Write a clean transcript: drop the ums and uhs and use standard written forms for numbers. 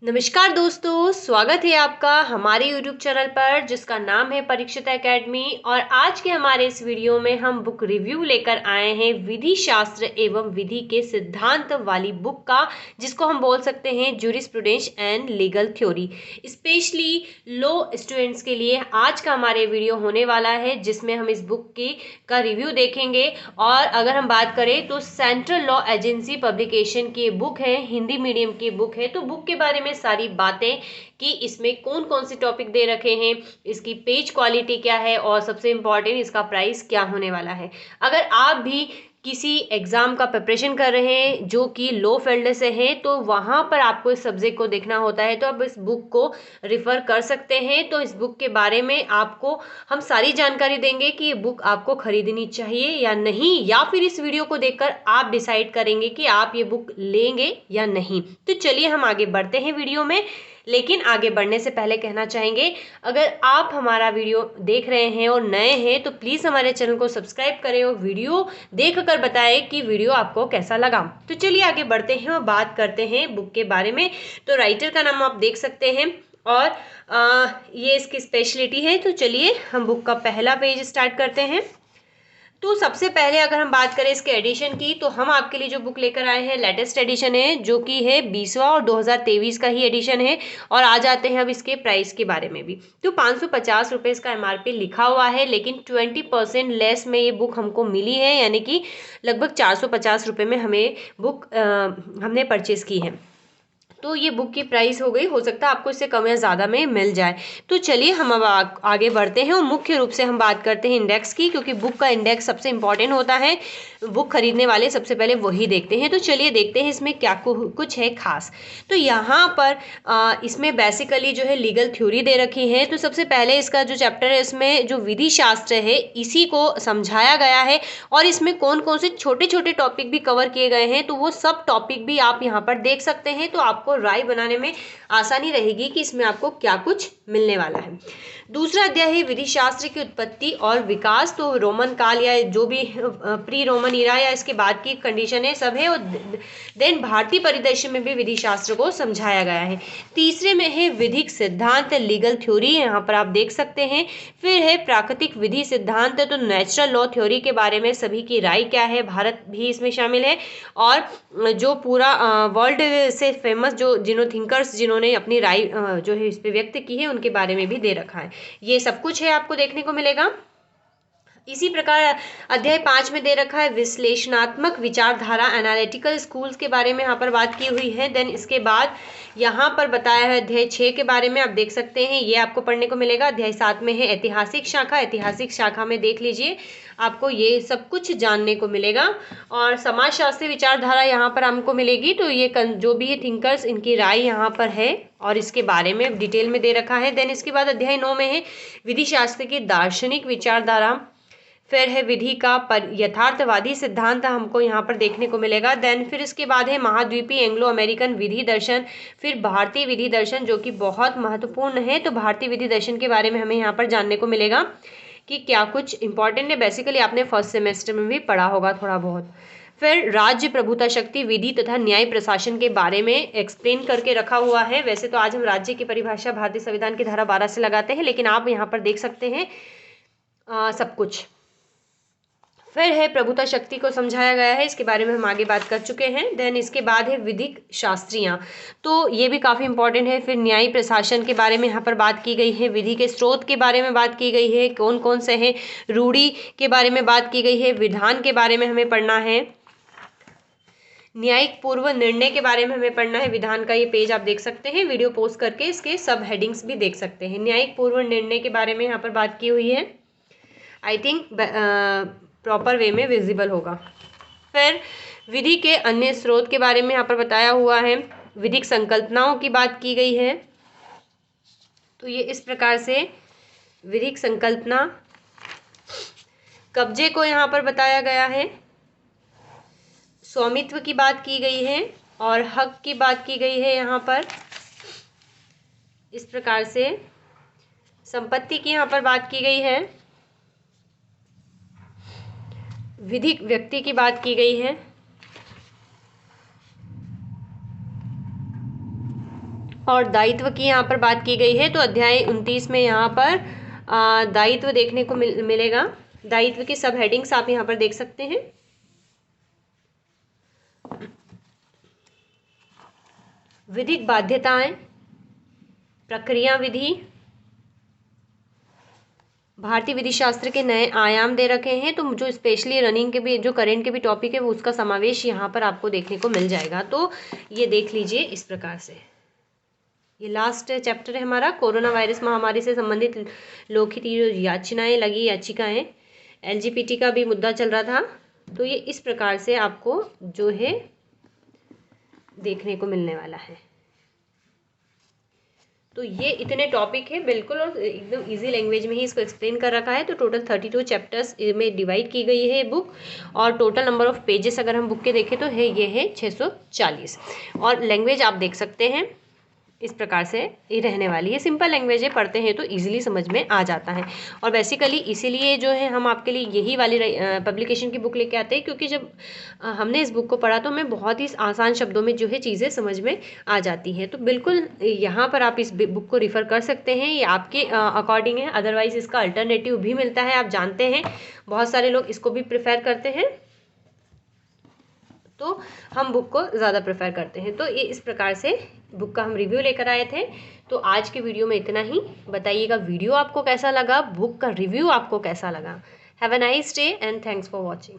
नमस्कार दोस्तों, स्वागत है आपका हमारे YouTube चैनल पर जिसका नाम है परीक्षिता एकेडमी। और आज के हमारे इस वीडियो में हम बुक रिव्यू लेकर आए हैं विधि शास्त्र एवं विधि के सिद्धांत वाली बुक का, जिसको हम बोल सकते हैं jurisprudence and legal theory. Specially law students के लिए आज का हमारे वीडियो होने वाला है, जिसमें हम इस बुक का रिव्यू देखेंगे। और अगर हम बात करें तो सेंट्रल लॉ एजेंसी पब्लिकेशन की बुक है, हिंदी मीडियम की बुक है। तो बुक के बारे में सारी बातें कि इसमें कौन कौन से टॉपिक दे रखे हैं, इसकी पेज क्वालिटी क्या है और सबसे इम्पॉर्टेंट इसका प्राइस क्या होने वाला है। अगर आप भी किसी एग्जाम का प्रिपरेशन कर रहे हैं जो कि लॉ फील्ड से है, तो वहां पर आपको इस सब्जेक्ट को देखना होता है, तो आप इस बुक को रिफर कर सकते हैं। तो इस बुक के बारे में आपको हम सारी जानकारी देंगे कि ये बुक आपको खरीदनी चाहिए या नहीं, या फिर इस वीडियो को देखकर आप डिसाइड करेंगे कि आप ये बुक लेंगे या नहीं। तो चलिए हम आगे बढ़ते हैं वीडियो में। लेकिन आगे बढ़ने से पहले कहना चाहेंगे, अगर आप हमारा वीडियो देख रहे हैं और नए हैं तो प्लीज़ हमारे चैनल को सब्सक्राइब करें और वीडियो देखकर बताएं कि वीडियो आपको कैसा लगा। तो चलिए आगे बढ़ते हैं और बात करते हैं बुक के बारे में। तो राइटर का नाम आप देख सकते हैं और ये इसकी स्पेशलिटी है। तो चलिए हम बुक का पहला पेज स्टार्ट करते हैं। तो सबसे पहले अगर हम बात करें इसके एडिशन की, तो हम आपके लिए जो बुक लेकर आए हैं लेटेस्ट एडिशन है, जो कि है 20वां और 2023 का ही एडिशन है। और आ जाते हैं अब इसके प्राइस के बारे में भी। तो 550 रुपये इसका MRP लिखा हुआ है, लेकिन 20% लेस में ये बुक हमको मिली है, यानी कि लगभग 450 रुपये में हमें बुक हमने परचेज़ की है। तो ये बुक की प्राइस हो गई, हो सकता है आपको इससे कम या ज़्यादा में मिल जाए। तो चलिए हम अब आगे बढ़ते हैं और मुख्य रूप से हम बात करते हैं इंडेक्स की, क्योंकि बुक का इंडेक्स सबसे इंपॉर्टेंट होता है। बुक खरीदने वाले सबसे पहले वही देखते हैं। तो चलिए देखते हैं इसमें क्या कुछ है खास। तो यहाँ पर इसमें बेसिकली जो है लीगल थ्योरी दे रखी है। तो सबसे पहले इसका जो चैप्टर है, इसमें जो विधि शास्त्र है इसी को समझाया गया है। और इसमें कौन कौन से छोटे छोटे टॉपिक भी कवर किए गए हैं, तो वो सब टॉपिक भी आप यहाँ पर देख सकते हैं। तो आपको राय बनाने में आसानी रहेगी कि इसमें आपको क्या कुछ मिलने वाला है। दूसरा अध्याय है विधि शास्त्र की उत्पत्ति और विकास। तो रोमन काल या जो भी प्री रोमन इरा या इसके बाद की कंडीशन है सब है। और देन भारतीय परिदृश्य में भी विधि शास्त्र को समझाया गया है। तीसरे में है विधिक सिद्धांत लीगल थ्योरी, यहाँ पर आप देख सकते हैं। फिर है प्राकृतिक विधि सिद्धांत, तो नेचुरल लॉ थ्योरी के बारे में सभी की राय क्या है, भारत भी इसमें शामिल है। और जो पूरा वर्ल्ड से फेमस जो थिंकर्स जिन्होंने अपनी राय जो है इस पे व्यक्त की है, उनके बारे में भी दे रखा है। ये सब कुछ है आपको देखने को मिलेगा। इसी प्रकार अध्याय 5 में दे रखा है विश्लेषणात्मक विचारधारा एनालिटिकल स्कूल्स के बारे में यहाँ पर बात की हुई है। देन इसके बाद यहाँ पर बताया है अध्याय 6 के बारे में, आप देख सकते हैं, ये आपको पढ़ने को मिलेगा। अध्याय 7 में है ऐतिहासिक शाखा, ऐतिहासिक शाखा में देख लीजिए, आपको ये सब कुछ जानने को मिलेगा। और समाजशास्त्री विचारधारा यहाँ पर हमको मिलेगी। तो ये जो भी है थिंकर्स, इनकी राय यहाँ पर है और इसके बारे में डिटेल में दे रखा है। देन इसके बाद अध्याय 9 में है विधि शास्त्र की दार्शनिक विचारधारा। फिर है विधि का यथार्थवादी सिद्धांत हमको यहाँ पर देखने को मिलेगा। देन फिर इसके बाद है महाद्वीपीय एंग्लो अमेरिकन विधि दर्शन। फिर भारतीय विधि दर्शन, जो कि बहुत महत्वपूर्ण है। तो भारतीय विधि दर्शन के बारे में हमें यहाँ पर जानने को मिलेगा कि क्या कुछ इंपॉर्टेंट है। बेसिकली आपने फर्स्ट सेमेस्टर में भी पढ़ा होगा थोड़ा बहुत। फिर राज्य प्रभुता शक्ति विधि तथा न्याय प्रशासन के बारे में एक्सप्लेन करके रखा हुआ है। वैसे तो आज हम राज्य की परिभाषा भारतीय संविधान की धारा 12 से लगाते हैं, लेकिन आप यहाँ पर देख सकते हैं सब कुछ। फिर है प्रभुता शक्ति को समझाया गया है, इसके बारे में हम आगे बात कर चुके हैं। देन इसके बाद है विधिक शास्त्रियाँ, तो ये भी काफ़ी इंपॉर्टेंट है। फिर न्यायी प्रशासन के बारे में यहाँ पर बात की गई है। विधि के स्रोत के बारे में बात की गई है, कौन कौन से हैं। रूढ़ी के बारे में बात की गई है। विधान के बारे में हमें पढ़ना है। न्यायिक पूर्व निर्णय के बारे में हमें पढ़ना है। विधान का ये पेज आप देख सकते हैं, वीडियो पोस्ट करके इसके सब हेडिंग्स भी देख सकते हैं। न्यायिक पूर्व निर्णय के बारे में यहाँ पर बात की हुई है। आई थिंक प्रॉपर वे में विजिबल होगा। फिर विधि के अन्य स्रोत के बारे में यहाँ पर बताया हुआ है। विधिक संकल्पनाओं की बात की गई है। तो ये इस प्रकार से विधिक संकल्पना, कब्जे को यहाँ पर बताया गया है। स्वामित्व की बात की गई है और हक की बात की गई है। यहाँ पर इस प्रकार से संपत्ति की यहाँ पर बात की गई है। विधिक व्यक्ति की बात की गई है। और दायित्व की यहाँ पर बात की गई है। तो अध्याय 29 में यहाँ पर दायित्व देखने को मिलेगा। दायित्व की सब हेडिंग्स आप यहाँ पर देख सकते हैं। विधिक बाध्यताएं, प्रक्रिया विधि, भारतीय विधि शास्त्र के नए आयाम दे रखे हैं। तो जो स्पेशली रनिंग के भी, जो करंट के भी टॉपिक है, वो उसका समावेश यहाँ पर आपको देखने को मिल जाएगा। तो ये देख लीजिए इस प्रकार से। ये लास्ट चैप्टर है हमारा, कोरोना वायरस महामारी से संबंधित लोकहित याचनाएं लगी याचिकाएं, LGBT का भी मुद्दा चल रहा था। तो ये इस प्रकार से आपको जो है देखने को मिलने वाला है। तो ये इतने टॉपिक है बिल्कुल, और एकदम इजी लैंग्वेज में ही इसको एक्सप्लेन कर रखा है। तो टोटल 32 चैप्टर्स में डिवाइड की गई है बुक, और टोटल नंबर ऑफ पेजेस अगर हम बुक के देखें तो है ये है 640। और लैंग्वेज आप देख सकते हैं इस प्रकार से ये रहने वाली है। सिंपल लैंग्वेज है, पढ़ते हैं तो इजीली समझ में आ जाता है। और बेसिकली इसीलिए जो है हम आपके लिए यही वाली पब्लिकेशन की बुक लेके आते हैं, क्योंकि जब हमने इस बुक को पढ़ा तो हमें बहुत ही आसान शब्दों में जो है चीज़ें समझ में आ जाती हैं। तो बिल्कुल यहाँ पर आप इस बुक को रिफ़र कर सकते हैं, ये आपके अकॉर्डिंग है। अदरवाइज़ इसका अल्टरनेटिव भी मिलता है, आप जानते हैं बहुत सारे लोग इसको भी प्रेफर करते हैं, तो हम बुक को ज़्यादा प्रेफर करते हैं। तो ये इस प्रकार से बुक का हम रिव्यू लेकर आए थे। तो आज के वीडियो में इतना ही। बताइएगा वीडियो आपको कैसा लगा, बुक का रिव्यू आपको कैसा लगा। Have a nice day and thanks for watching.